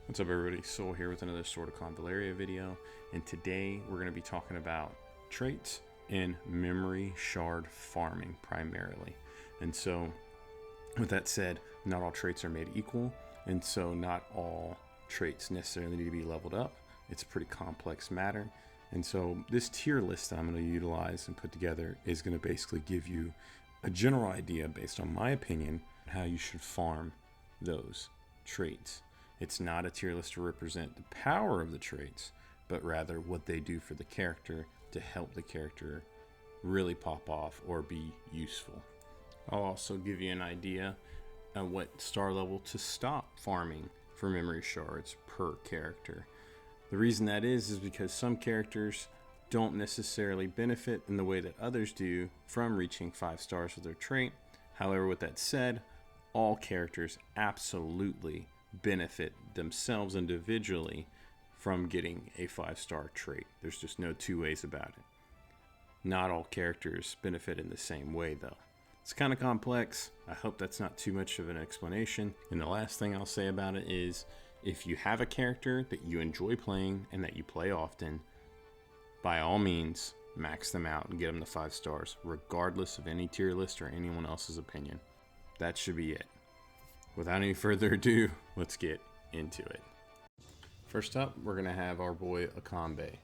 What's up everybody, Soul here with another Sword of Convallaria video, and today we're going to be talking about traits and memory shard farming primarily. And so with that said, not all traits are made equal, and so not all traits necessarily need to be leveled up. It's a pretty complex matter, and so this tier list that I'm going to utilize and put together is going to basically give you a general idea based on my opinion how you should farm those traits. It's not a tier list to represent the power of the traits, but rather what they do for the character to help the character really pop off or be useful. I'll also give you an idea of what star level to stop farming for memory shards per character. The reason that is because some characters don't necessarily benefit in the way that others do from reaching 5 stars with their trait. However, with that said, all characters absolutely benefit themselves individually from getting a 5-star trait. There's just no two ways about it. Not all characters benefit in the same way though. It's kind of complex. I hope that's not too much of an explanation. And the last thing I'll say about it is, if you have a character that you enjoy playing and that you play often, by all means max them out and get them to 5 stars, regardless of any tier list or anyone else's opinion. That should be it. Without any further ado, let's get into it. First up, we're going to have our boy Acambe.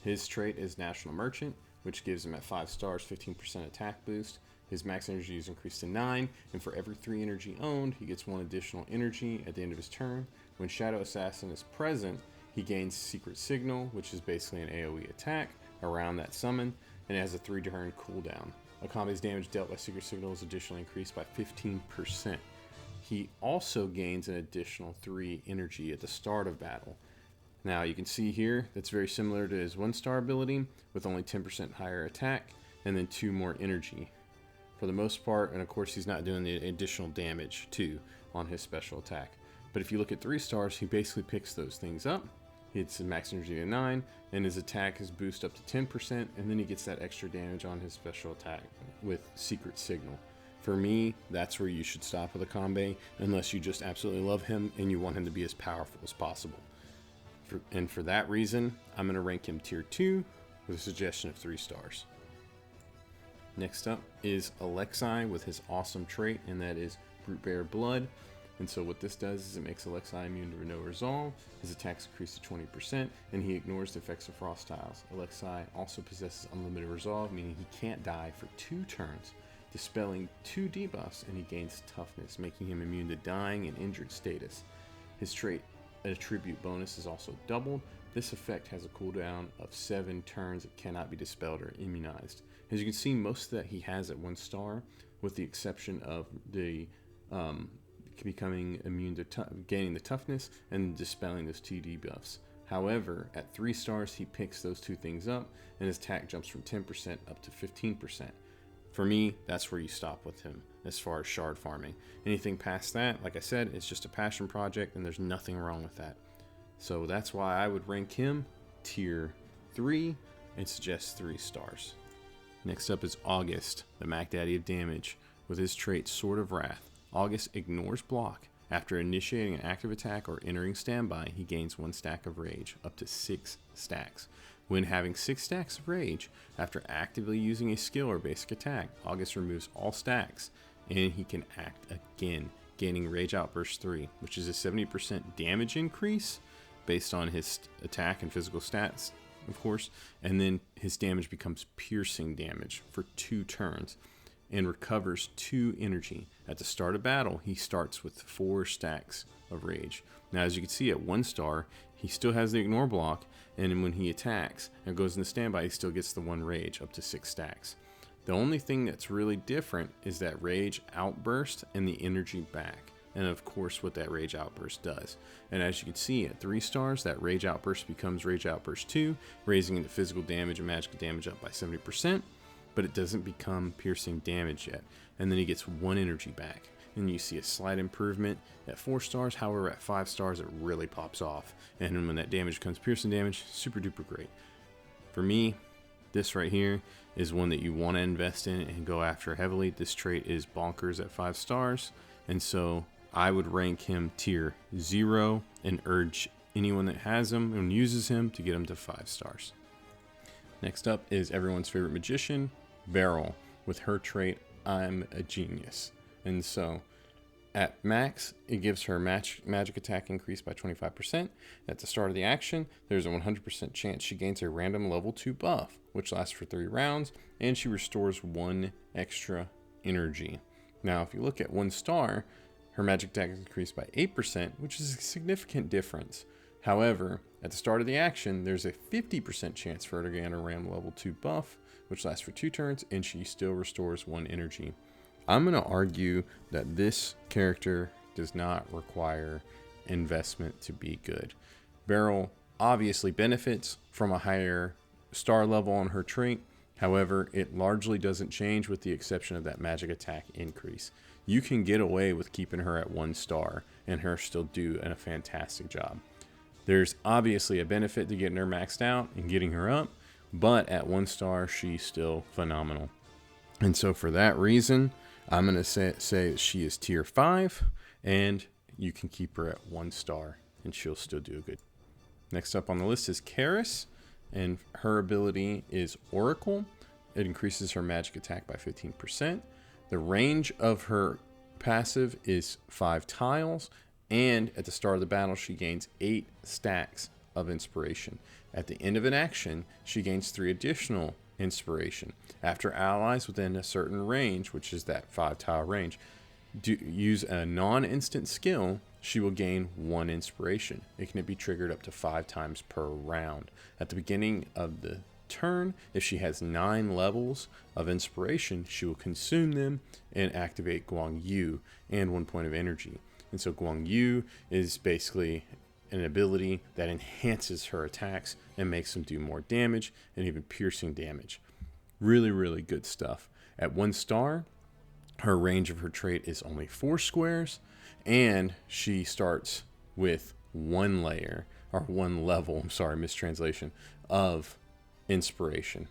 His trait is National Merchant, which gives him at 5 stars 15% attack boost. His max energy is increased to 9, and for every 3 energy owned, he gets 1 additional energy at the end of his turn. When Shadow Assassin is present, he gains Secret Signal, which is basically an AoE attack around that summon, and it has a 3-turn cooldown. Acambe's damage dealt by Secret Signal is additionally increased by 15%. He also gains an additional 3 energy at the start of battle. Now you can see here that's very similar to his 1-star ability with only 10% higher attack and then 2 more energy for the most part, and of course he's not doing the additional damage too on his special attack. But if you look at 3 stars, he basically picks those things up. He hits his max energy to 9 and his attack is boosted up to 10%, and then he gets that extra damage on his special attack with Secret Signal. For me, that's where you should stop with Acambe, unless you just absolutely love him and you want him to be as powerful as possible. And for that reason, I'm going to rank him tier 2 with a suggestion of 3 stars. Next up is Alexei with his awesome trait, and that is Brute Bear Blood. And so what this does is it makes Alexei immune to no resolve, his attacks increase to 20%, and he ignores the effects of frost tiles. Alexei also possesses unlimited resolve, meaning he can't die for 2 turns, dispelling 2 debuffs, and he gains toughness, making him immune to dying and injured status. His trait attribute bonus is also doubled. This effect has a cooldown of 7 turns. It cannot be dispelled or immunized. As you can see, most of that he has at 1 star, with the exception of the becoming immune to gaining the toughness and dispelling those 2 debuffs. However, at 3 stars he picks those 2 things up, and his attack jumps from 10% up to 15%. For me, that's where you stop with him as far as shard farming. Anything past that, like I said, it's just a passion project and there's nothing wrong with that. So that's why I would rank him tier 3 and suggest 3 stars. Next up is August, the Mac Daddy of damage, with his trait Sword of Wrath. August ignores block. After initiating an active attack or entering standby, he gains 1 stack of rage, up to 6 stacks. When having 6 stacks of rage, after actively using a skill or basic attack, August removes all stacks, and he can act again, gaining Rage Outburst 3, which is a 70% damage increase based on his attack and physical stats, of course, and then his damage becomes piercing damage for 2 turns and recovers 2 energy. At the start of battle, he starts with 4 stacks of rage. Now, as you can see, at 1 star, he still has the ignore block, and when he attacks and goes into standby, he still gets the 1 rage, up to 6 stacks. The only thing that's really different is that Rage Outburst and the energy back, and of course what that Rage Outburst does. And as you can see, at 3 stars, that Rage Outburst becomes Rage Outburst 2, raising the physical damage and magical damage up by 70%, but it doesn't become piercing damage yet. And then he gets 1 energy back. And you see a slight improvement at 4 stars, however at 5 stars it really pops off. And when that damage becomes piercing damage, super duper great. For me, this right here is one that you want to invest in and go after heavily. This trait is bonkers at 5 stars, and so I would rank him tier 0 and urge anyone that has him and uses him to get him to 5 stars. Next up is everyone's favorite magician, Beryl, with her trait, I'm a genius. And so at max, it gives her magic attack increase by 25%. At the start of the action, there's a 100% chance she gains a random level 2 buff, which lasts for 3 rounds, and she restores 1 extra energy. Now, if you look at 1 star, her magic attack is increased by 8%, which is a significant difference. However, at the start of the action, there's a 50% chance for her to gain a random level 2 buff, which lasts for 2 turns, and she still restores 1 energy. I'm going to argue that this character does not require investment to be good. Beryl obviously benefits from a higher star level on her trait. However, it largely doesn't change with the exception of that magic attack increase. You can get away with keeping her at 1 star and her still do a fantastic job. There's obviously a benefit to getting her maxed out and getting her up, but at 1 star, she's still phenomenal. And so for that reason, I'm going to say that she is tier 5, and you can keep her at 1 star, and she'll still do good. Next up on the list is Caris, and her ability is Oracle. It increases her magic attack by 15%. The range of her passive is 5 tiles, and at the start of the battle, she gains 8 stacks of inspiration. At the end of an action, she gains 3 additional inspiration. After allies within a certain range, which is that 5 tile range, use a non-instant skill, she will gain 1 inspiration. It can be triggered up to 5 times per round. At the beginning of the turn, if she has 9 levels of inspiration, she will consume them and activate Guang Yu and 1 point of energy. And so Guang Yu is basically an ability that enhances her attacks and makes them do more damage and even piercing damage. Really, really good stuff. At 1 star, her range of her trait is only 4 squares, and she starts with 1 layer, or 1 level, mistranslation, of inspiration.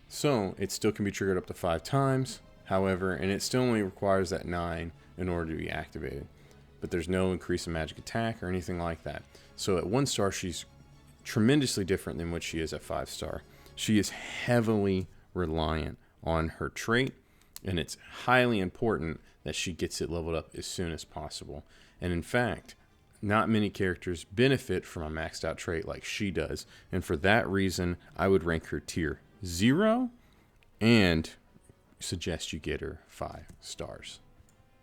So it still can be triggered up to 5 times, however, and it still only requires that 9 in order to be activated. But there's no increase in magic attack or anything like that. So at 1 star, she's tremendously different than what she is at 5 star. She is heavily reliant on her trait, and it's highly important that she gets it leveled up as soon as possible. And in fact, not many characters benefit from a maxed out trait like she does. And for that reason, I would rank her tier 0 and suggest you get her 5 stars.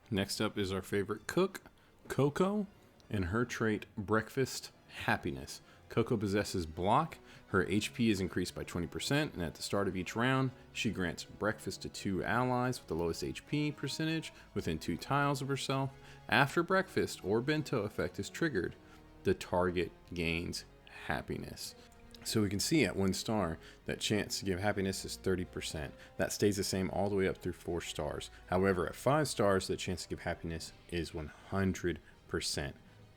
Next up is our favorite cook, Coco, and her trait, Breakfast Happiness. Coco possesses block. Her HP is increased by 20%, and at the start of each round, she grants breakfast to 2 allies with the lowest HP percentage within 2 tiles of herself. After breakfast or bento effect is triggered, the target gains happiness. So we can see at 1 star that chance to give happiness is 30%. That stays the same all the way up through 4 stars. However, at 5 stars, the chance to give happiness is 100%.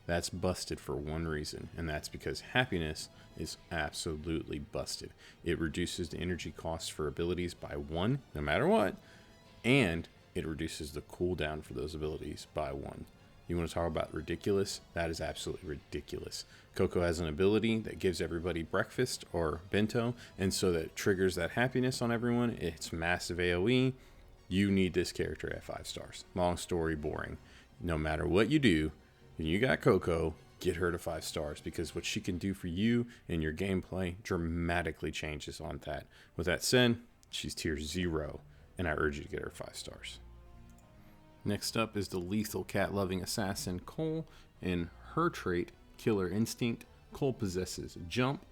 That's busted for one reason, and that's because happiness is absolutely busted. It reduces the energy cost for abilities by 1, no matter what, and it reduces the cooldown for those abilities by 1. You want to talk about ridiculous? That is absolutely ridiculous. Coco has an ability that gives everybody breakfast or bento, and so that triggers that happiness on everyone. It's massive AoE. You need this character at 5 stars. Long story, boring. No matter what you do, when you got Coco, get her to 5 stars, because what she can do for you and your gameplay dramatically changes on that. With that said, she's tier 0, and I urge you to get her 5 stars. Next up is the lethal cat-loving assassin Cole, and her trait, Killer Instinct. Cole possesses Jump.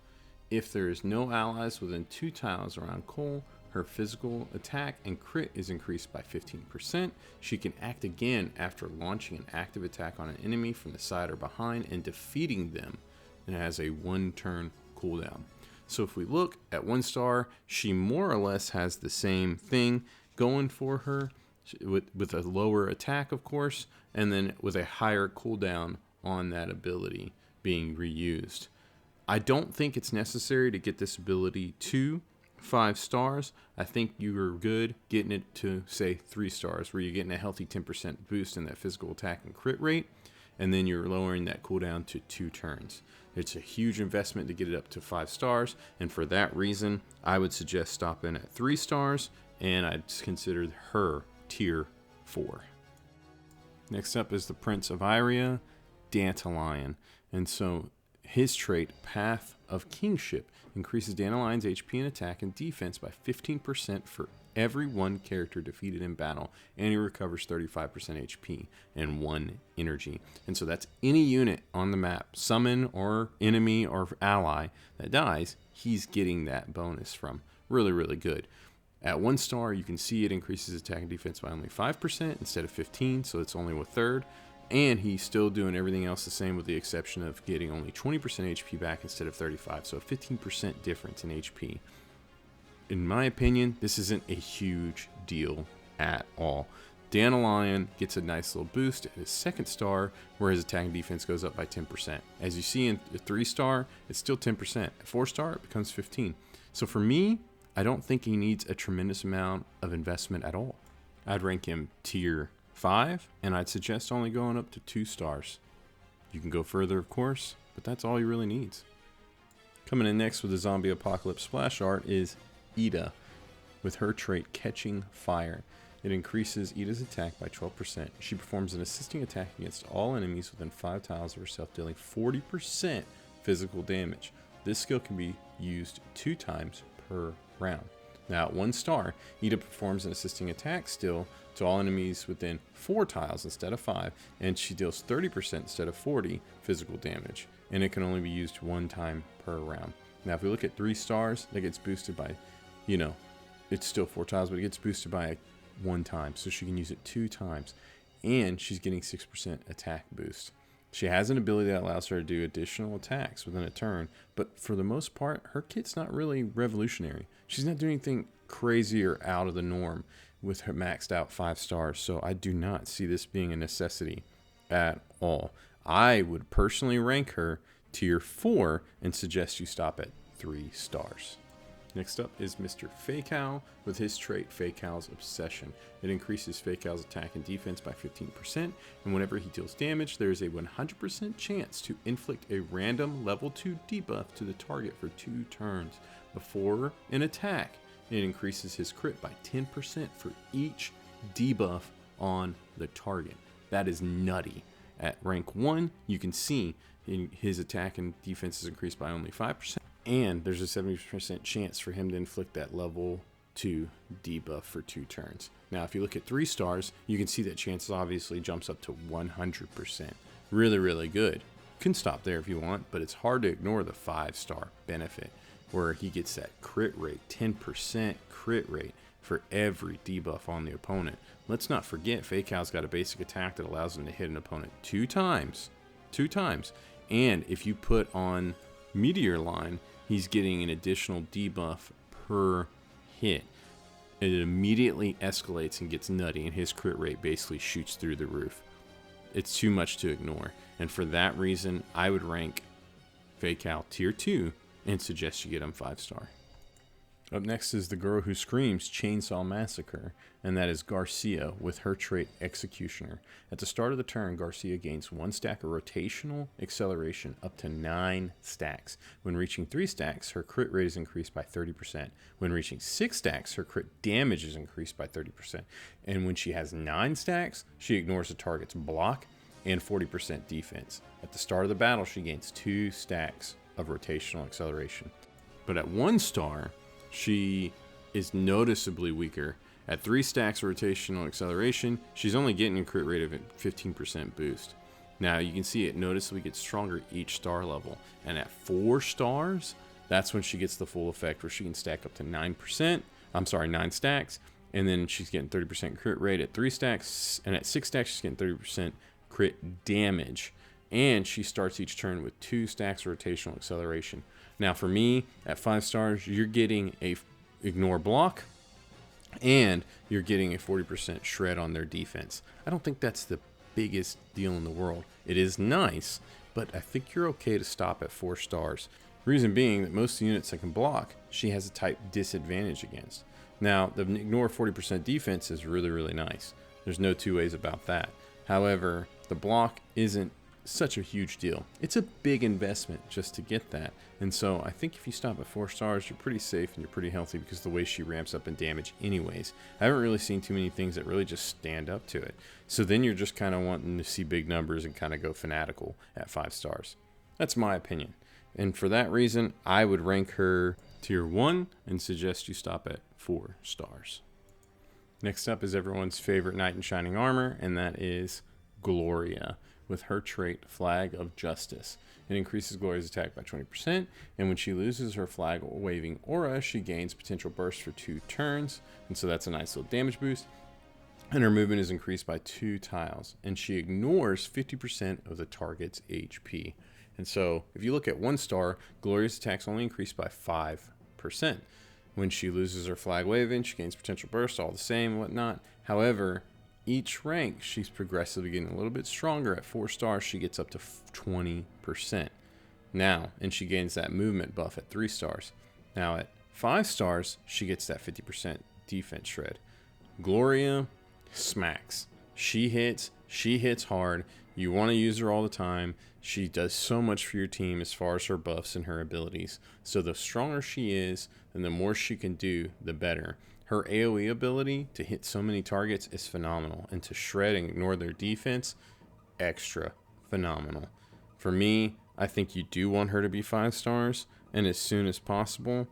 If there is no allies within 2 tiles around Cole, her physical attack and crit is increased by 15%. She can act again after launching an active attack on an enemy from the side or behind and defeating them, and has a 1-turn cooldown. So if we look at 1 star, she more or less has the same thing going for her, with a lower attack, of course, and then with a higher cooldown on that ability being reused. I don't think it's necessary to get this ability to 5 stars, I think you're good getting it to, say, 3 stars, where you're getting a healthy 10% boost in that physical attack and crit rate, and then you're lowering that cooldown to 2 turns. It's a huge investment to get it up to 5 stars, and for that reason, I would suggest stopping at 3 stars, and I'd consider her tier 4. Next up is the Prince of Iria, Dantalion, and so his trait, Path of Kingship, increases Dantalion's HP and attack and defense by 15% for every one character defeated in battle, and he recovers 35% HP and 1 energy. And so that's any unit on the map, summon or enemy or ally that dies, he's getting that bonus from. Really, really good. At 1 star, you can see it increases attack and defense by only 5% instead of 15, so it's only 1/3. And he's still doing everything else the same, with the exception of getting only 20% HP back instead of 35, so a 15% difference in HP. In my opinion, this isn't a huge deal at all. Dantalion gets a nice little boost at his 2nd star, where his attack and defense goes up by 10%. As you see in a 3 star, it's still 10%. At 4 star, it becomes 15. So for me, I don't think he needs a tremendous amount of investment at all. I'd rank him tier 5, and I'd suggest only going up to 2 stars. You can go further, of course, but that's all he really needs. Coming in next with the Zombie Apocalypse splash art is Edda, with her trait Catching Fire. It increases Edda's attack by 12%. She performs an assisting attack against all enemies within 5 tiles of herself, dealing 40% physical damage. This skill can be used 2 times per round. Now at 1 star, Edda performs an assisting attack still to all enemies within 4 tiles instead of 5, and she deals 30% instead of 40 physical damage, and it can only be used 1 time per round. Now if we look at 3 stars, that gets boosted by, it's still 4 tiles, but it gets boosted by 1 time, so she can use it 2 times, and she's getting 6% attack boost. She has an ability that allows her to do additional attacks within a turn, but for the most part, her kit's not really revolutionary. She's not doing anything crazy or out of the norm with her maxed out 5 stars, so I do not see this being a necessity at all. I would personally rank her tier 4 and suggest you stop at 3 stars. Next up is Mr. Faycal with his trait Faycal's Obsession. It increases Faycal's attack and defense by 15%, and whenever he deals damage, there is a 100% chance to inflict a random level 2 debuff to the target for 2 turns. Before an attack, it increases his crit by 10% for each debuff on the target. That is nutty. At rank 1, you can see his attack and defense is increased by only 5%. And there's a 70% chance for him to inflict that level 2 debuff for 2 turns. Now, if you look at 3 stars, you can see that chance obviously jumps up to 100%. Really, really good. You can stop there if you want, but it's hard to ignore the 5-star benefit, where he gets that crit rate, 10% crit rate for every debuff on the opponent. Let's not forget, Faycal's got a basic attack that allows him to hit an opponent 2 times. 2 times. And if you put on Meteor Line, he's getting an additional debuff per hit. It immediately escalates and gets nutty, and his crit rate basically shoots through the roof. It's too much to ignore, and for that reason, I would rank Faycal tier 2 and suggest you get him 5-star. Up next is the girl who screams Chainsaw Massacre, and that is Garcia with her trait Executioner. At the start of the turn, Garcia gains 1 stack of rotational acceleration up to 9 stacks. When reaching 3 stacks, her crit rate is increased by 30%. When reaching 6 stacks, her crit damage is increased by 30%. And when she has 9 stacks, she ignores the target's block and 40% defense. At the start of the battle, she gains 2 stacks of rotational acceleration. But at 1 star, she is noticeably weaker. At 3 stacks of rotational acceleration, she's only getting a crit rate of a 15% boost. Now you can see it noticeably gets stronger each star level. And at 4 stars, that's when she gets the full effect, where she can stack up to 9 stacks. And then she's getting 30% crit rate at 3 stacks. And at 6 stacks, she's getting 30% crit damage. And she starts each turn with 2 stacks of rotational acceleration. Now for me, at 5 stars, you're getting a ignore block, and you're getting a 40% shred on their defense. I don't think that's the biggest deal in the world. It is nice, but I think you're okay to stop at 4 stars. Reason being that most units that can block, she has a type disadvantage against. Now, the ignore 40% defense is really, really nice. There's no two ways about that. However, the block isn't such a huge deal. It's a big investment just to get that. And so I think if you stop at 4 stars, you're pretty safe and you're pretty healthy because of the way she ramps up in damage anyways. I haven't really seen too many things that really just stand up to it. So then you're just kind of wanting to see big numbers and kind of go fanatical at 5 stars. That's my opinion. And for that reason, I would rank her tier 1 and suggest you stop at 4 stars. Next up is everyone's favorite knight in shining armor, and that is Gloria, with her trait Flag of Justice. It increases Gloria's attack by 20%, and when she loses her flag waving aura, she gains potential burst for 2 turns, and so that's a nice little damage boost. And her movement is increased by 2 tiles, and she ignores 50% of the target's HP. And so if you look at 1 star, Gloria's attacks only increase by 5%. When she loses her flag waving, she gains potential burst, all the same, whatnot. However, each rank, she's progressively getting a little bit stronger. At 4 stars, she gets up to 20%. Now, and she gains that movement buff at 3 stars. Now, at 5 stars, she gets that 50% defense shred. Gloria smacks. She hits hard. You want to use her all the time. She does so much for your team as far as her buffs and her abilities. So the stronger she is, and the more she can do, the better. Her AoE ability to hit so many targets is phenomenal, and to shred and ignore their defense, extra phenomenal. For me, I think you do want her to be 5 stars, and as soon as possible.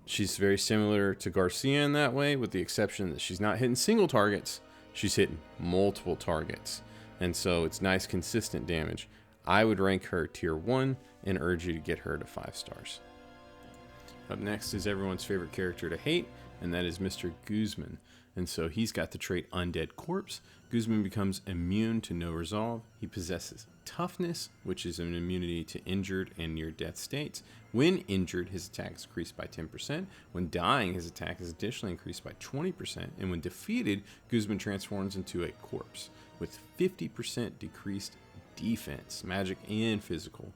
She's very similar to Garcia in that way, with the exception that she's not hitting single targets, she's hitting multiple targets. And so it's nice, consistent damage. I would rank her tier 1 and urge you to get her to 5 stars. Up next is everyone's favorite character to hate, and that is Mr. Guzman. And so he's got the trait Undead Corpse. Guzman becomes immune to no resolve. He possesses toughness, which is an immunity to injured and near-death states. When injured, his attack is increased by 10%. When dying, his attack is additionally increased by 20%. And when defeated, Guzman transforms into a corpse with 50% decreased defense, magic and physical.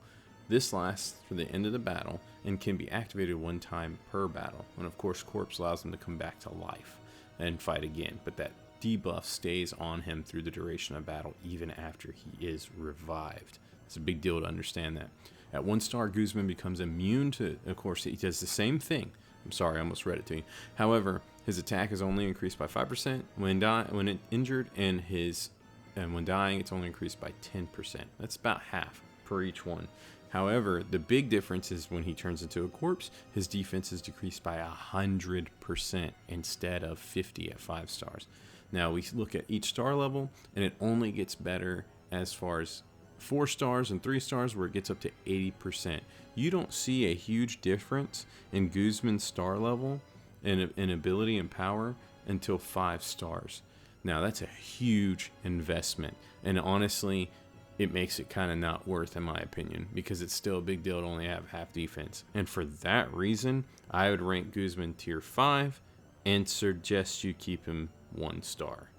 This lasts for the end of the battle and can be activated 1 time per battle. And of course, corpse allows him to come back to life and fight again. But that debuff stays on him through the duration of battle, even after he is revived. It's a big deal to understand that. At 1 star, Guzman becomes immune to, of course, he does the same thing. I'm sorry, I almost read it to you. However, his attack is only increased by 5% when injured, and when dying, it's only increased by 10%. That's about half per each one. However, the big difference is when he turns into a corpse, his defense is decreased by 100% instead of 50 at 5 stars. Now we look at each star level, and it only gets better as far as 4 stars and 3 stars, where it gets up to 80%. You don't see a huge difference in Guzman's star level and ability and power until 5 stars. Now that's a huge investment, and honestly, it makes it kind of not worth, in my opinion, because it's still a big deal to only have half defense. And for that reason, I would rank Guzman tier 5 and suggest you keep him 1 star.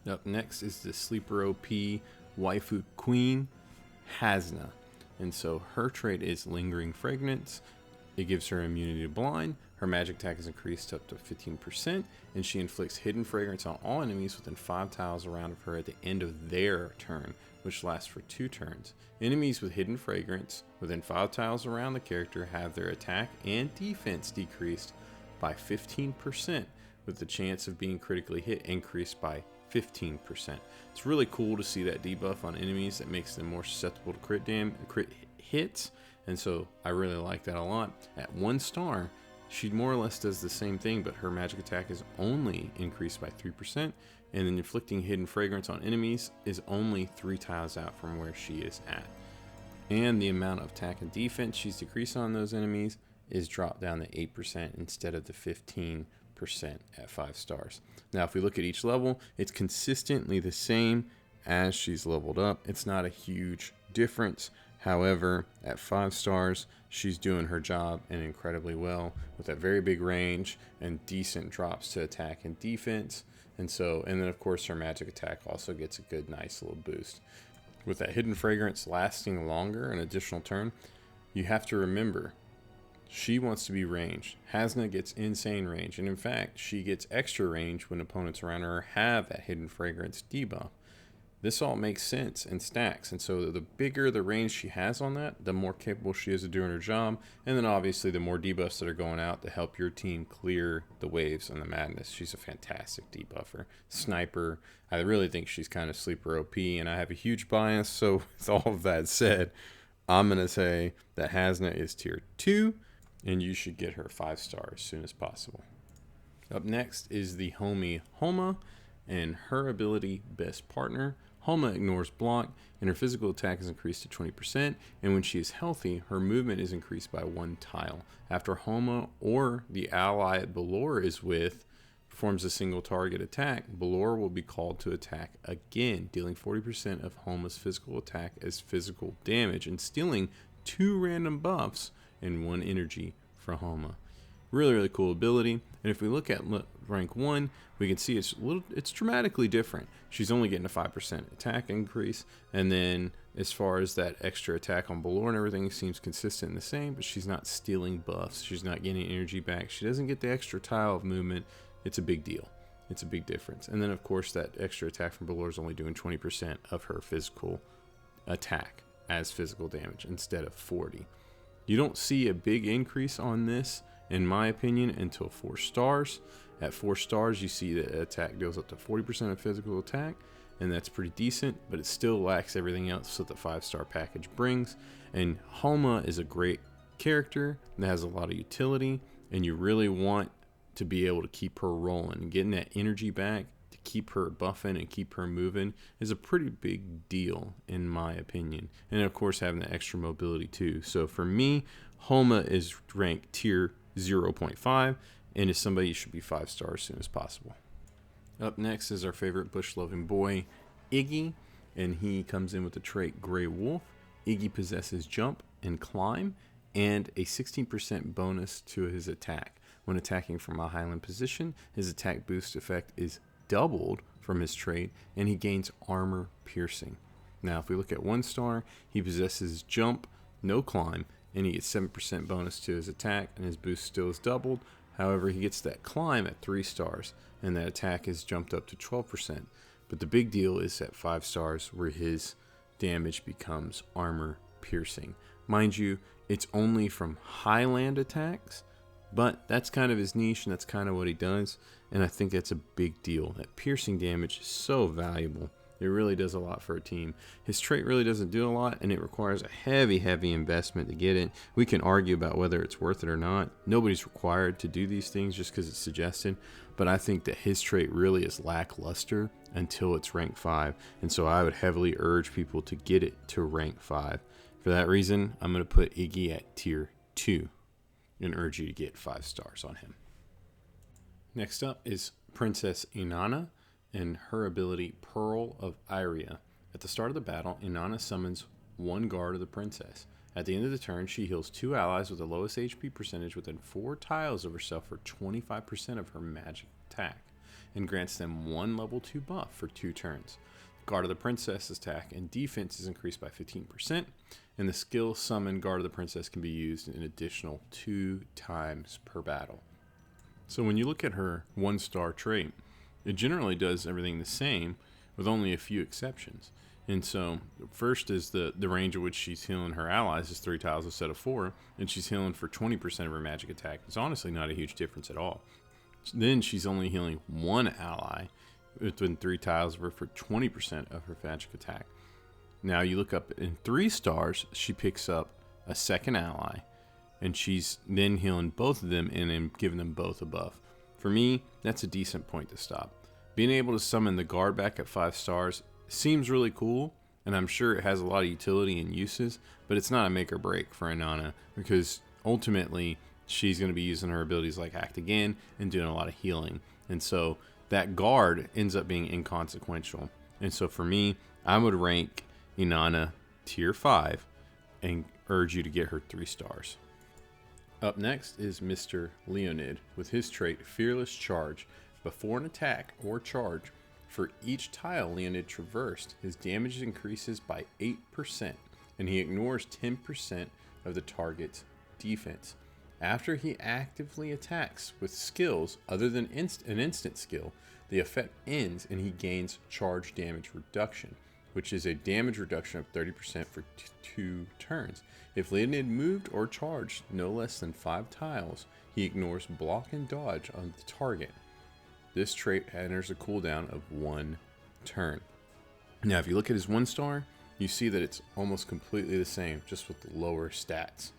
Up next is the sleeper OP waifu queen, Hasna. And so her trait is Lingering Fragrance. It gives her immunity to blind. Her magic attack is increased up to 15%, and she inflicts hidden fragrance on all enemies within 5 tiles around her at the end of their turn, which lasts for 2 turns. Enemies with hidden fragrance within 5 tiles around the character have their attack and defense decreased by 15%, with the chance of being critically hit increased by 15%. It's really cool to see that debuff on enemies that makes them more susceptible to crit hits, and so I really like that a lot. At 1 star, she more or less does the same thing, but her magic attack is only increased by 3%, and then inflicting hidden fragrance on enemies is only 3 tiles out from where she is at. And the amount of attack and defense she's decreased on those enemies is dropped down to 8% instead of the 15% at 5 stars. Now, if we look at each level, it's consistently the same as she's leveled up. It's not a huge difference. However, at 5 stars, she's doing her job and incredibly well with that very big range and decent drops to attack and defense. And then of course her magic attack also gets a good, nice little boost. With that hidden fragrance lasting longer, an additional turn, you have to remember She wants to be ranged. Hasna gets insane range, and in fact, she gets extra range when opponents around her have that hidden fragrance debuff. This all makes sense and stacks, and so the bigger the range she has on that, the more capable she is of doing her job, and then obviously the more debuffs that are going out to help your team clear the waves and the madness. She's a fantastic debuffer. Sniper, I really think she's kind of sleeper OP, and I have a huge bias, so with all of that said, I'm going to say that Hasna is tier 2, and you should get her 5 stars as soon as possible. Up next is the homie Homa, and her ability Best Partner. Homa ignores block, and her physical attack is increased to 20%, and when she is healthy, her movement is increased by 1 tile. After Homa or the ally Belor is with performs a single target attack, Belor will be called to attack again, dealing 40% of Homa's physical attack as physical damage, and stealing 2 random buffs and 1 energy for Homa. Really, really cool ability. And if we look at rank 1, we can see it's dramatically different. She's only getting a 5% attack increase, and then as far as that extra attack on Belor and everything seems consistent and the same, but she's not stealing buffs. She's not getting energy back. She doesn't get the extra tile of movement. It's a big deal. It's a big difference. And then, of course, that extra attack from Belor is only doing 20% of her physical attack as physical damage instead of 40. You don't see a big increase on this, in my opinion, until 4 stars. At 4 stars, you see that attack goes up to 40% of physical attack, and that's pretty decent, but it still lacks everything else that the 5-star package brings. And Homa is a great character that has a lot of utility, and you really want to be able to keep her rolling. And getting that energy back to keep her buffing and keep her moving is a pretty big deal, in my opinion. And of course, having the extra mobility too. So for me, Homa is ranked tier 0.5 and is somebody you should be 5 stars as soon as possible. Up next is our favorite bush-loving boy, Iggy, and he comes in with the trait Grey Wolf. Iggy possesses jump and climb and a 16% bonus to his attack. When attacking from a highland position, his attack boost effect is doubled from his trait, and he gains armor piercing. Now, if we look at 1 star, he possesses jump, no climb, and he gets 7% bonus to his attack, and his boost still is doubled. However, he gets that climb at 3 stars, and that attack is jumped up to 12%. But the big deal is at 5 stars, where his damage becomes armor piercing. Mind you, it's only from highland attacks, but that's kind of his niche, and that's kind of what he does, and I think that's a big deal. That piercing damage is so valuable. It really does a lot for a team. His trait really doesn't do a lot, and it requires a heavy investment to get it. We can argue about whether it's worth it or not. Nobody's required to do these things just because it's suggested, but I think that his trait really is lackluster until it's rank 5, and so I would heavily urge people to get it to rank 5. For that reason, I'm going to put Iggy at tier 2 and urge you to get 5 stars on him. Next up is Princess Inanna and her ability Pearl of Iria. At the start of the battle, Inanna summons 1 guard of the princess. At the end of the turn, she heals 2 allies with the lowest HP percentage within 4 tiles of herself for 25% of her magic attack, and grants them 1 level 2 buff for 2 turns. The Guard of the Princess attack and defense is increased by 15%, and the skill Summon Guard of the Princess can be used an additional 2 times per battle. So when you look at her 1-star trait, it generally does everything the same, with only a few exceptions. And so, first is the range at which she's healing her allies is 3 tiles instead of 4, and she's healing for 20% of her magic attack. It's honestly not a huge difference at all. Then she's only healing 1 ally within 3 tiles of her for 20% of her magic attack. Now you look up in 3 stars, she picks up a 2nd ally, and she's then healing both of them and then giving them both a buff. For me, that's a decent point to stop. Being able to summon the guard back at 5 stars seems really cool, and I'm sure it has a lot of utility and uses, but it's not a make or break for Inanna, because ultimately she's going to be using her abilities like Act Again and doing a lot of healing. And so that guard ends up being inconsequential. And so for me, I would rank Inanna tier 5 and urge you to get her 3 stars. Up next is Mr. Leonid with his trait Fearless Charge. Before an attack or charge, for each tile Leonid traversed, his damage increases by 8%, and he ignores 10% of the target's defense. After he actively attacks with skills other than an instant skill, the effect ends and he gains charge damage reduction, which is a damage reduction of 30% for 2 turns. If Leonid moved or charged no less than 5 tiles, he ignores block and dodge on the target. This trait enters a cooldown of 1 turn. Now, if you look at his 1-star, you see that it's almost completely the same, just with the lower stats.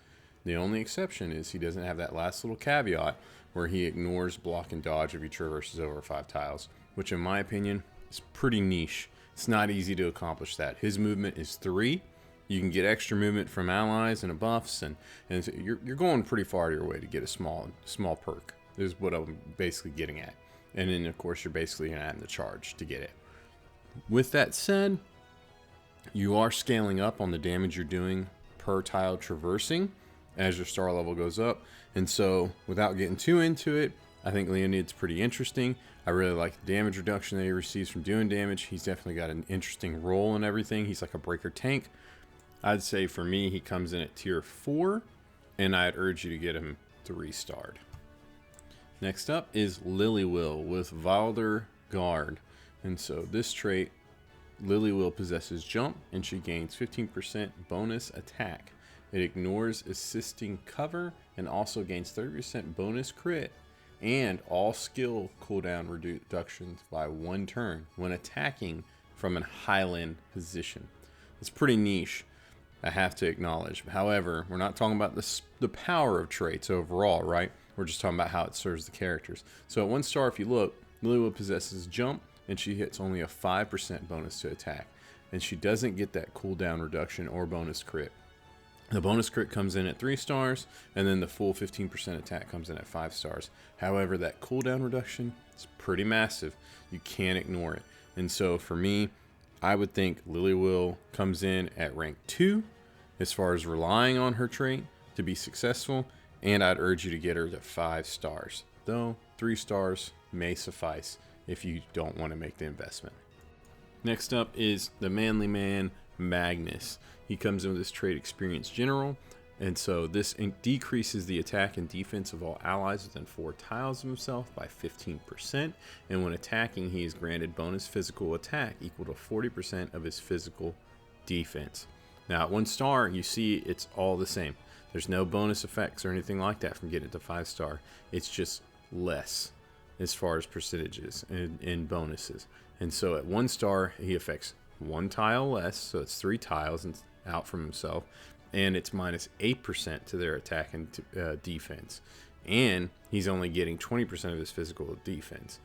The only exception is he doesn't have that last little caveat where he ignores block and dodge if he traverses over 5 tiles, which in my opinion is pretty niche. It's not easy to accomplish that. His movement is 3. You can get extra movement from allies and buffs, and you're going pretty far your way to get a small perk, is what I'm basically getting at. And then of course you're basically adding the charge to get it. With that said, you are scaling up on the damage you're doing per tile traversing as your star level goes up. And so without getting too into it, I think Leonid's pretty interesting. I really like the damage reduction that he receives from doing damage. He's definitely got an interesting role and everything. He's like a breaker tank. I'd say for me, he comes in at tier 4, and I'd urge you to get him 3-starred. Next up is Lily Will with Valder Guard. And so this trait, Lily Will possesses jump, and she gains 15% bonus attack. It ignores assisting cover and also gains 30% bonus crit and all skill cooldown reductions by 1 turn when attacking from a highland position. It's pretty niche, I have to acknowledge. However, we're not talking about the power of traits overall, right? We're just talking about how it serves the characters. So at 1 star, if you look, Lily Will possesses jump, and she hits only a 5% bonus to attack. And she doesn't get that cooldown reduction or bonus crit. The bonus crit comes in at 3 stars, and then the full 15% attack comes in at 5 stars. However, that cooldown reduction is pretty massive. You can't ignore it. And so for me, I would think Lily Will comes in at rank 2 as far as relying on her trait to be successful, and I'd urge you to get her to 5 stars. Though 3 stars may suffice if you don't want to make the investment. Next up is the manly man, Magnus. He comes in with this trait Experience General, and so this decreases the attack and defense of all allies within 4 tiles of himself by 15%, and when attacking he is granted bonus physical attack equal to 40% of his physical defense. Now at 1 star you see it's all the same. There's no bonus effects or anything like that from getting it to 5 star. It's just less as far as percentages and bonuses. And so at 1 star he affects 1 tile less, so it's 3 tiles and out from himself, and it's minus 8% to their attack and defense, and he's only getting 20% of his physical defense.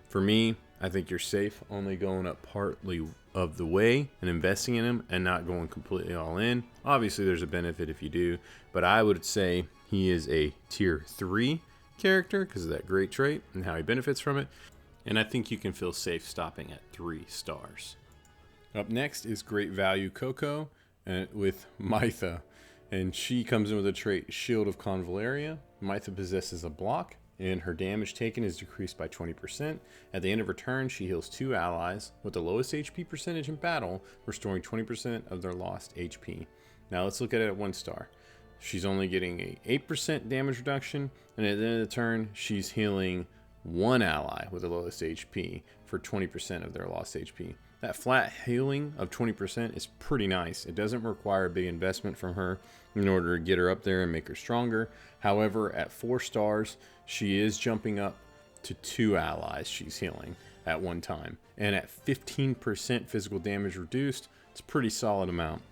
For me, I think you're safe only going up partly of the way and investing in him and not going completely all in. Obviously there's a benefit if you do, but I would say he is a tier 3 character because of that great trait and how he benefits from it, and I think you can feel safe stopping at 3 stars. Up next is Great Value Coco with Maitha, and she comes in with a trait Shield of Convallaria. Maitha possesses a block, and her damage taken is decreased by 20%. At the end of her turn, she heals 2 allies with the lowest HP percentage in battle, restoring 20% of their lost HP. Now let's look at it at 1 star. She's only getting a 8% damage reduction, and at the end of the turn, she's healing 1 ally with the lowest HP for 20% of their lost HP. That flat healing of 20% is pretty nice. It doesn't require a big investment from her in order to get her up there and make her stronger. However, at 4 stars, she is jumping up to 2 allies she's healing at one time. And at 15% physical damage reduced, it's a pretty solid amount.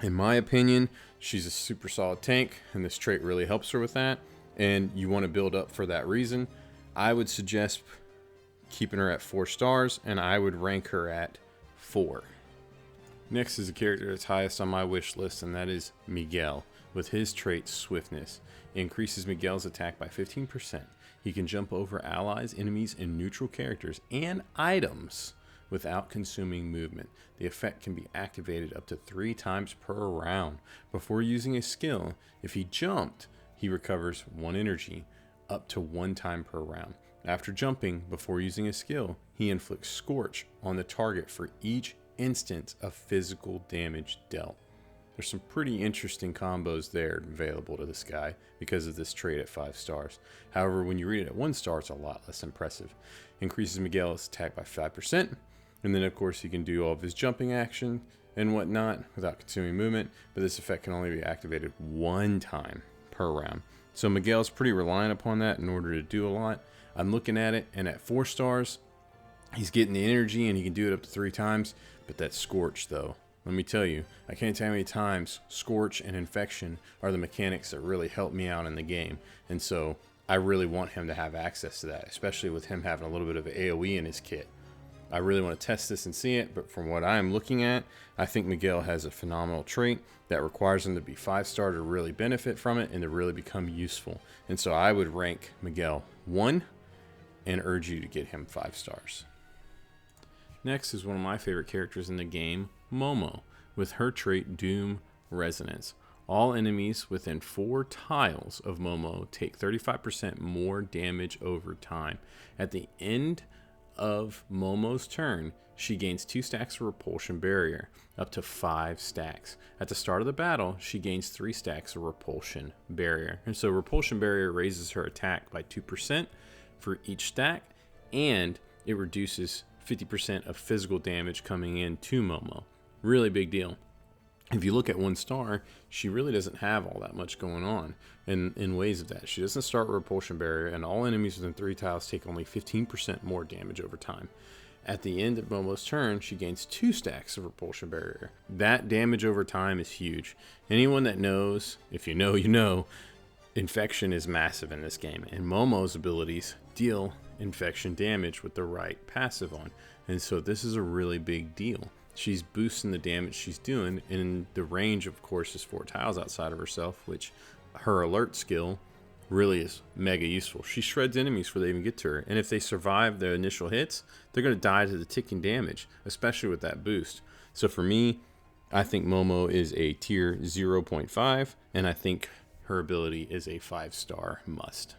In my opinion, she's a super solid tank, and this trait really helps her with that. And you want to build up for that reason. I would suggest keeping her at 4 stars, and I would rank her at 4. Next is a character that's highest on my wish list, and that is Miguel. With his trait Swiftness, it increases Miguel's attack by 15%. He can jump over allies, enemies, and neutral characters and items without consuming movement. The effect can be activated up to 3 times per round. Before using a skill, if he jumped, he recovers 1 energy up to 1 time per round. After jumping, before using a skill, he inflicts Scorch on the target for each instance of physical damage dealt. There's some pretty interesting combos there available to this guy because of this trait at 5 stars. However, when you read it at 1 star, it's a lot less impressive. Increases Miguel's attack by 5%, and then of course he can do all of his jumping action and whatnot without consuming movement, but this effect can only be activated 1 time per round. So Miguel's pretty reliant upon that in order to do a lot. I'm looking at it, and at 4 stars, he's getting the energy and he can do it up to 3 times, but that's Scorch though. Let me tell you, I can't tell you how many times Scorch and Infection are the mechanics that really help me out in the game. And so I really want him to have access to that, especially with him having a little bit of AoE in his kit. I really want to test this and see it, but from what I'm looking at, I think Miguel has a phenomenal trait that requires him to be 5-star to really benefit from it and to really become useful. And so I would rank Miguel 1 and urge you to get him 5 stars. Next is one of my favorite characters in the game, Momo, with her trait Doom Resonance. All enemies within 4 tiles of Momo take 35% more damage over time. At the end of Momo's turn, she gains 2 stacks of Repulsion Barrier, up to 5 stacks. At the start of the battle, she gains 3 stacks of Repulsion Barrier. And so Repulsion Barrier raises her attack by 2% for each stack, and it reduces 50% of physical damage coming in to Momo. Really big deal. If you look at 1 star, she really doesn't have all that much going on in ways of that. She doesn't start with Repulsion Barrier, and all enemies within 3 tiles take only 15% more damage over time. At the end of Momo's turn, she gains 2 stacks of Repulsion Barrier. That damage over time is huge. Anyone that knows, if you know, you know, Infection is massive in this game, and Momo's abilities deal infection damage with the right passive on. And so this is a really big deal. She's boosting the damage she's doing, and the range, of course, is 4 tiles outside of herself, which her alert skill really is mega useful. She shreds enemies before they even get to her, and if they survive their initial hits, they're going to die to the ticking damage, especially with that boost. So for me, I think Momo is a tier 0.5, and I think her ability is a 5-star must.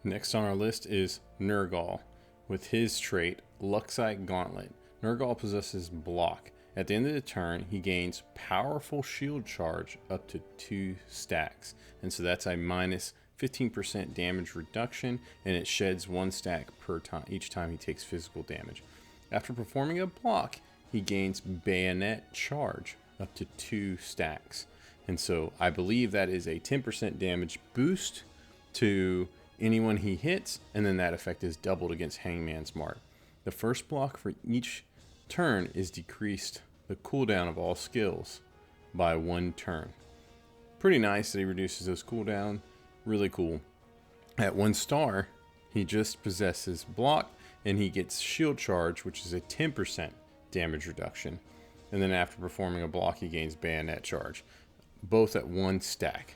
Next on our list is Nergal, with his trait Luxite Gauntlet. Nergal possesses Block. At the end of the turn, he gains powerful shield charge up to 2 stacks. And so that's a minus 15% damage reduction, and it sheds 1 stack per time each time he takes physical damage. After performing a block, he gains Bayonet Charge up to 2 stacks. And so I believe that is a 10% damage boost to anyone he hits, and then that effect is doubled against Hangman's Mark. The first block for each turn is decreased the cooldown of all skills by 1 turn. Pretty nice that he reduces those cooldown. Really cool. At 1 star, he just possesses Block, and he gets Shield Charge, which is a 10% damage reduction. And then after performing a block, he gains Bayonet Charge, both at 1 stack.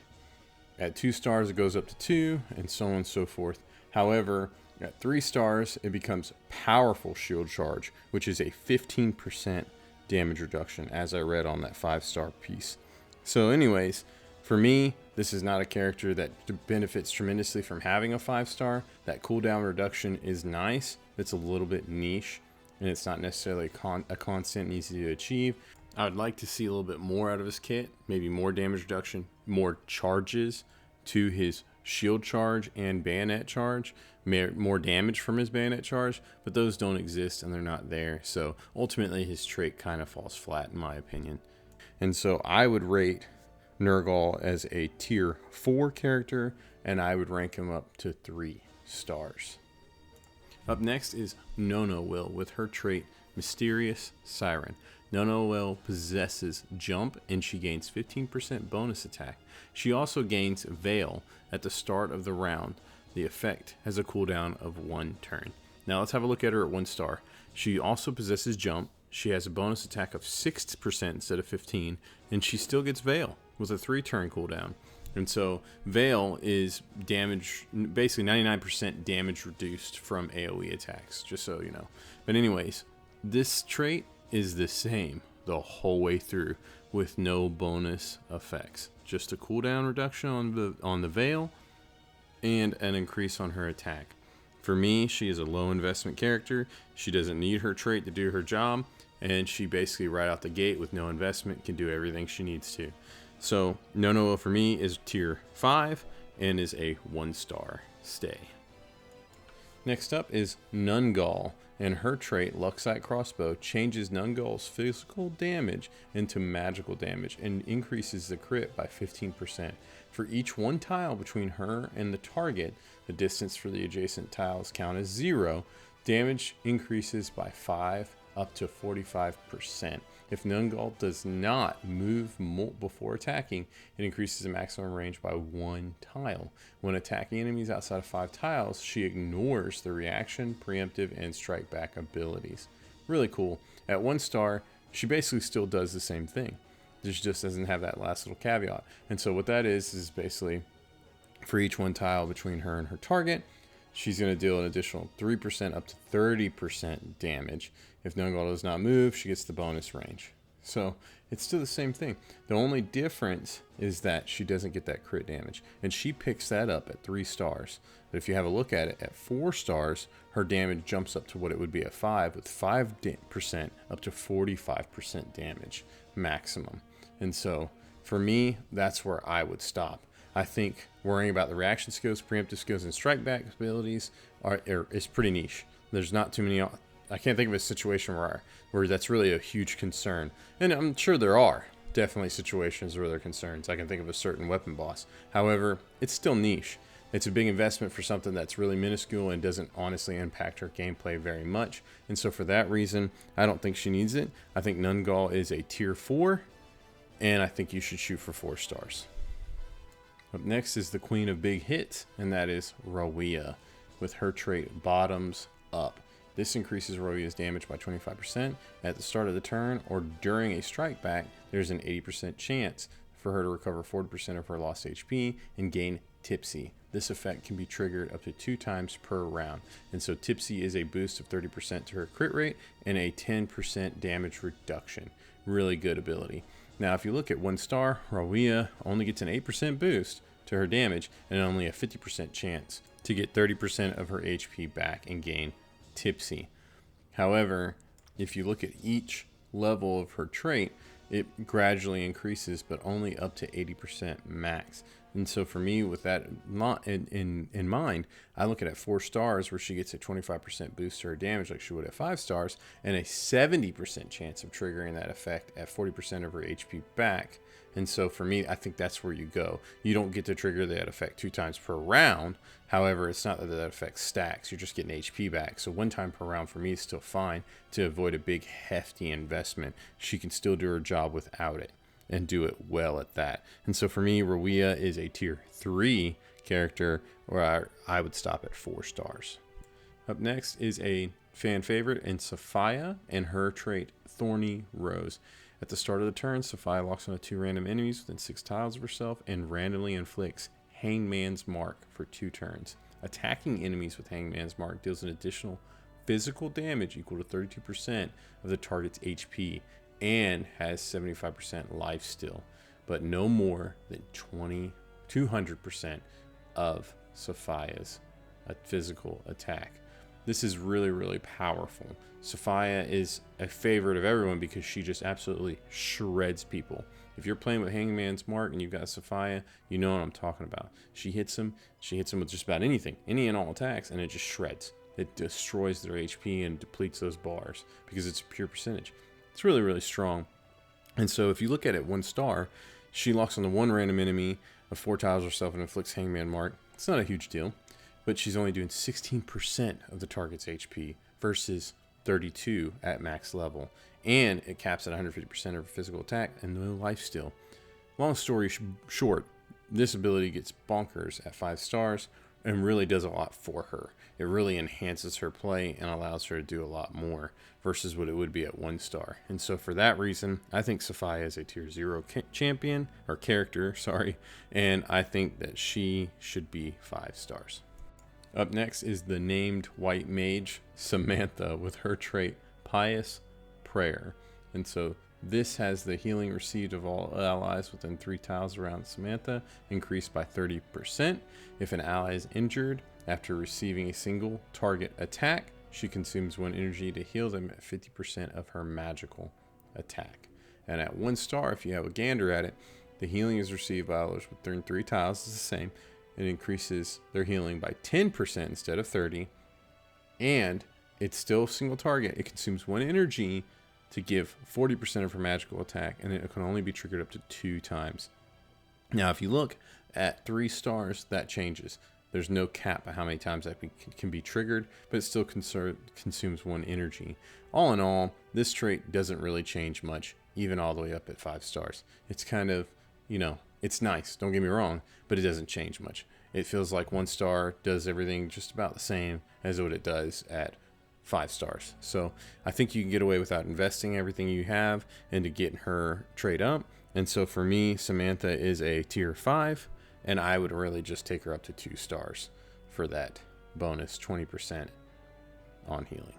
At 2 stars, it goes up to 2, and so on and so forth. However, at 3 stars, it becomes Powerful Shield Charge, which is a 15% damage reduction, as I read on that 5-star piece. So anyways, for me, this is not a character that benefits tremendously from having a 5-star. That cooldown reduction is nice. It's a little bit niche, and it's not necessarily a constant and easy to achieve. I would like to see a little bit more out of his kit, maybe more damage reduction, more charges to his shield charge and bayonet charge, more damage from his bayonet charge, but those don't exist and they're not there. So ultimately his trait kind of falls flat in my opinion. And so I would rate Nergal as a tier 4 character, and I would rank him up to 3 stars. Up next is Nono Will with her trait Mysterious Siren. Nono Will possesses Jump, and she gains 15% bonus attack. She also gains Veil at the start of the round. The effect has a cooldown of 1 turn. Now let's have a look at her at 1 star. She also possesses Jump. She has a bonus attack of 6% instead of 15, and she still gets Veil with a 3-turn cooldown. And so Veil is damage, basically 99% damage reduced from AoE attacks, just so you know. But anyways, this trait is the same the whole way through with no bonus effects. Just a cooldown reduction on the Veil and an increase on her attack. For me, she is a low investment character. She doesn't need her trait to do her job, and she basically right out the gate with no investment can do everything she needs to. So Nono Will for me is tier 5 and is a 1-star stay. Next up is Nungal, and her trait, Luxite Crossbow, changes Nungal's physical damage into magical damage and increases the crit by 15%. For each 1 tile between her and the target, the distance for the adjacent tiles count as 0. Damage increases by 5 up to 45%. If Nungal does not move before attacking, it increases the maximum range by 1 tile. When attacking enemies outside of 5 tiles, she ignores the reaction, preemptive, and strike back abilities. Really cool. At 1 star, she basically still does the same thing. She just doesn't have that last little caveat. And so what that is basically for each 1 tile between her and her target, she's going to deal an additional 3% up to 30% damage. If Nungal does not move, she gets the bonus range. So it's still the same thing. The only difference is that she doesn't get that crit damage. And she picks that up at 3 stars. But if you have a look at it, at 4 stars, her damage jumps up to what it would be at 5, with 5% up to 45% damage maximum. And so for me, that's where I would stop. I think worrying about the reaction skills, preemptive skills, and strike back abilities is pretty niche. There's not too many. I can't think of a situation where that's really a huge concern. And I'm sure there are definitely situations where there are concerns. I can think of a certain weapon boss. However, it's still niche. It's a big investment for something that's really minuscule and doesn't honestly impact her gameplay very much. And so for that reason, I don't think she needs it. I think Nungal is a tier 4, and I think you should shoot for 4 stars. Up next is the queen of big hits, and that is Rawiyah, with her trait Bottoms Up. This increases Rawiyah's damage by 25% at the start of the turn, or during a strike back, there's an 80% chance for her to recover 40% of her lost HP and gain Tipsy. This effect can be triggered up to 2 times per round. And so Tipsy is a boost of 30% to her crit rate and a 10% damage reduction. Really good ability. Now, if you look at 1 star, Rawiyah only gets an 8% boost to her damage and only a 50% chance to get 30% of her HP back and gain Tipsy. However, if you look at each level of her trait, it gradually increases, but only up to 80% max. And so for me, with that in mind, I look at 4 stars where she gets a 25% boost to her damage like she would at 5 stars, and a 70% chance of triggering that effect at 40% of her HP back. And so for me, I think that's where you go. You don't get to trigger that effect 2 times per round. However, it's not that that effect stacks. You're just getting HP back. So 1 time per round for me is still fine to avoid a big hefty investment. She can still do her job without it and do it well at that. And so for me, Rawiyah is a tier 3 character where I would stop at 4 stars. Up next is a fan favorite in Safia and her trait Thorny Rose. At the start of the turn, Safia locks onto 2 random enemies within 6 tiles of herself and randomly inflicts Hangman's Mark for 2 turns. Attacking enemies with Hangman's Mark deals an additional physical damage equal to 32% of the target's HP and has 75% life steal, but no more than 200% of Safia's physical attack. This is really, really powerful. Safia is a favorite of everyone because she just absolutely shreds people. If you're playing with Hangman's Mark and you've got Safia, you know what I'm talking about. She hits them with just about anything, any and all attacks, and it just shreds. It destroys their HP and depletes those bars because it's a pure percentage. It's really, really strong. And so if you look at it 1 star, she locks on the 1 random enemy of 4 tiles herself and inflicts Hangman Mark. It's not a huge deal, but she's only doing 16% of the target's HP versus 32 at max level. And it caps at 150% of her physical attack and no life steal. Long story short, this ability gets bonkers at 5 stars and really does a lot for her. It really enhances her play and allows her to do a lot more versus what it would be at 1 star. And so for that reason, I think Safia is a tier 0 champion or character, and I think that she should be 5 stars. Up next is the named white mage Samantha with her trait Pious Prayer. And so this has the healing received of all allies within 3 tiles around Samantha increased by 30%. If an ally is injured after receiving a single target attack, she consumes 1 energy to heal them at 50% of her magical attack. And at 1 star, if you have a gander at it, the healing is received by others within 3 tiles is the same. It increases their healing by 10% instead of 30. And it's still a single target. It consumes 1 energy to give 40% of her magical attack, and it can only be triggered up to 2 times. Now, if you look at 3 stars, that changes. There's no cap of how many times that can be triggered, but it still consumes 1 energy. All in all, this trait doesn't really change much, even all the way up at 5 stars. It's kind of, it's nice, don't get me wrong, but it doesn't change much. It feels like 1 star does everything just about the same as what it does at 5 stars. So I think you can get away without investing everything you have into getting her trait up. And so for me, Samantha is a tier 5, and I would really just take her up to 2 stars for that bonus 20% on healing.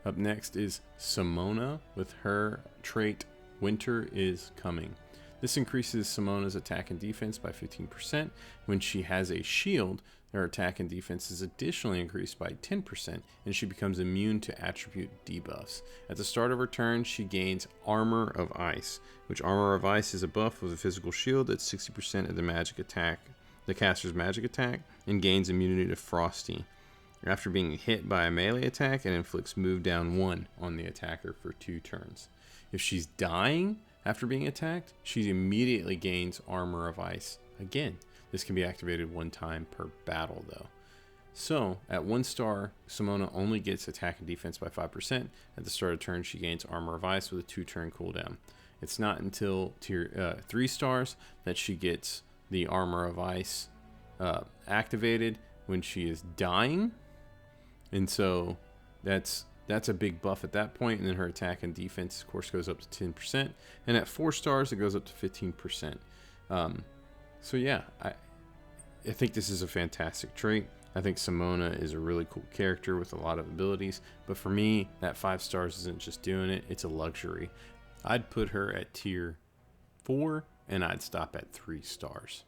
Up next is Simona with her trait Winter is Coming. This increases Simona's attack and defense by 15%. When she has a shield, her attack and defense is additionally increased by 10%, and she becomes immune to attribute debuffs. At the start of her turn, she gains Armor of Ice, which Armor of Ice is a buff with a physical shield that's 60% of the magic attack, the caster's magic attack, and gains immunity to Frosty. After being hit by a melee attack, it inflicts move down 1 on the attacker for 2 turns. If she's dying after being attacked, she immediately gains Armor of Ice again. This can be activated 1 time per battle, though. So, at 1 star, Simona only gets attack and defense by 5%. At the start of turn, she gains Armor of Ice with a 2-turn cooldown. It's not until tier 3 stars that she gets the Armor of Ice activated when she is dying. And so, that's a big buff at that point. And then her attack and defense, of course, goes up to 10%. And at 4 stars, it goes up to 15%. So yeah, I think this is a fantastic trait. I think Simona is a really cool character with a lot of abilities. But for me, that 5 stars isn't just doing it. It's a luxury. I'd put her at tier 4, and I'd stop at 3 stars.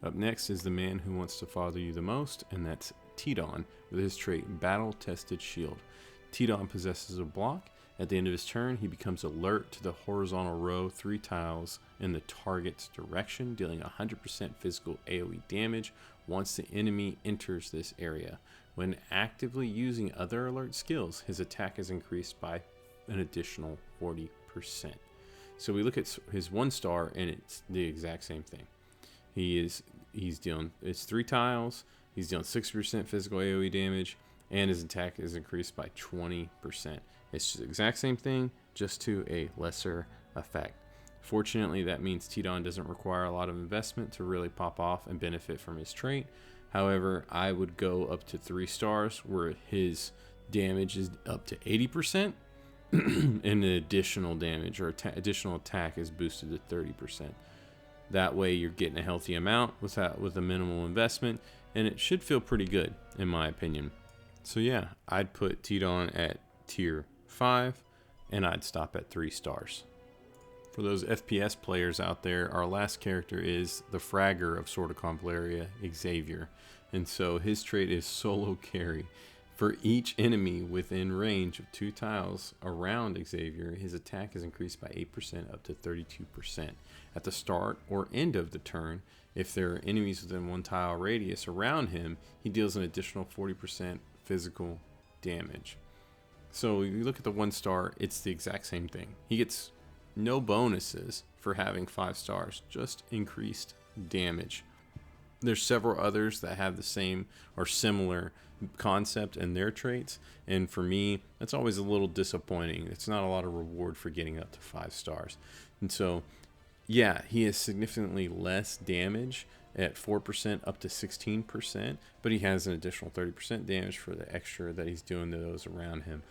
Up next is the man who wants to father you the most, and that's Teadon with his trait Battle Tested Shield. Teadon possesses a block. At the end of his turn, he becomes alert to the horizontal row 3 tiles in the target's direction, dealing 100% physical AoE damage once the enemy enters this area. When actively using other alert skills, his attack is increased by an additional 40%. So we look at his 1 star, and it's the exact same thing. He's dealing, it's 3 tiles, he's dealing 60% physical AoE damage, and his attack is increased by 20%. It's the exact same thing, just to a lesser effect. Fortunately, that means Teadon doesn't require a lot of investment to really pop off and benefit from his trait. However, I would go up to 3 stars where his damage is up to 80%, and the additional damage or additional attack is boosted to 30%. That way you're getting a healthy amount with a minimal investment, and it should feel pretty good in my opinion. So yeah, I'd put Teadon at tier 5, and I'd stop at 3 stars. For those FPS players out there, our last character is the fragger of Sword of Convallaria, Xavier. And so his trait is solo carry. For each enemy within range of 2 tiles around Xavier, his attack is increased by 8% up to 32%. At the start or end of the turn, if there are enemies within 1 tile radius around him, he deals an additional 40% physical damage. So you look at the 1 star, it's the exact same thing. He gets no bonuses for having 5 stars, just increased damage. There's several others that have the same or similar concept in their traits, and for me, that's always a little disappointing. It's not a lot of reward for getting up to 5 stars. And so, yeah, he has significantly less damage at 4% up to 16%, but he has an additional 30% damage for the extra that he's doing to those around him.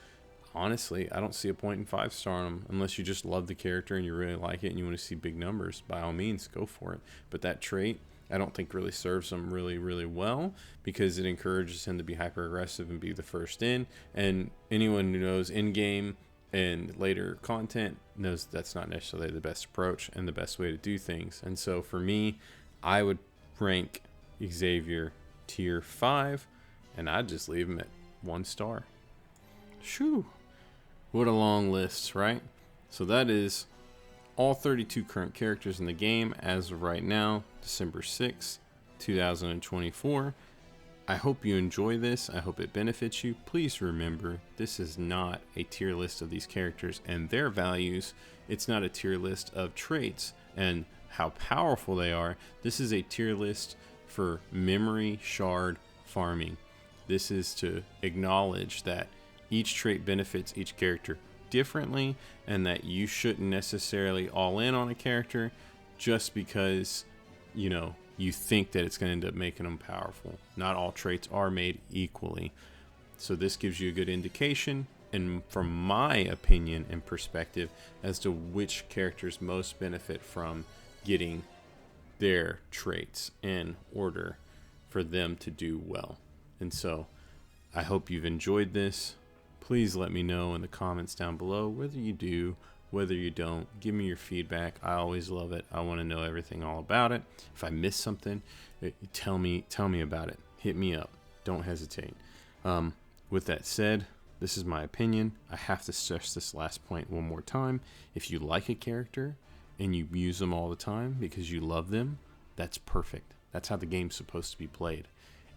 Honestly, I don't see a point in 5-star him unless you just love the character and you really like it and you want to see big numbers. By all means, go for it. But that trait, I don't think really serves him really, really well because it encourages him to be hyper aggressive and be the first in. And anyone who knows in-game and later content knows that's not necessarily the best approach and the best way to do things. And so for me, I would rank Xavier tier 5, and I'd just leave him at 1 star. Shoo! What a long list, right? So that is all 32 current characters in the game as of right now, December 6th, 2024. I hope you enjoy this. I hope it benefits you. Please remember, this is not a tier list of these characters and their values. It's not a tier list of traits and how powerful they are. This is a tier list for memory shard farming. This is to acknowledge that each trait benefits each character differently, and that you shouldn't necessarily all in on a character just because, you know, you think that it's going to end up making them powerful. Not all traits are made equally. So this gives you a good indication, and from my opinion and perspective, as to which characters most benefit from getting their traits in order for them to do well. And so I hope you've enjoyed this. Please let me know in the comments down below whether you do, whether you don't. Give me your feedback. I always love it. I want to know everything all about it. If I miss something, tell me about it. Hit me up. Don't hesitate. With that said, this is my opinion. I have to stress this last point one more time. If you like a character and you use them all the time because you love them, that's perfect. That's how the game's supposed to be played.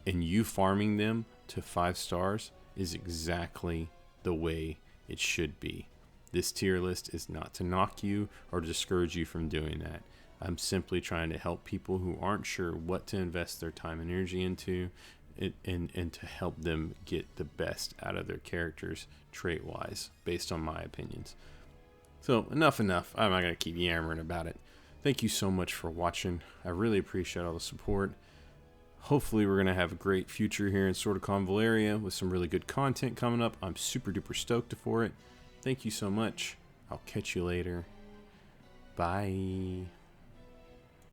And you farming them to 5 stars is exactly the way it should be. This tier list is not to knock you or discourage you from doing that. I'm simply trying to help people who aren't sure what to invest their time and energy into, and to help them get the best out of their characters trait-wise, based on my opinions. So enough. I'm not going to keep yammering about it. Thank you so much for watching. I really appreciate all the support. Hopefully we're going to have a great future here in Sword of Convallaria with some really good content coming up. I'm super duper stoked for it. Thank you so much. I'll catch you later. Bye.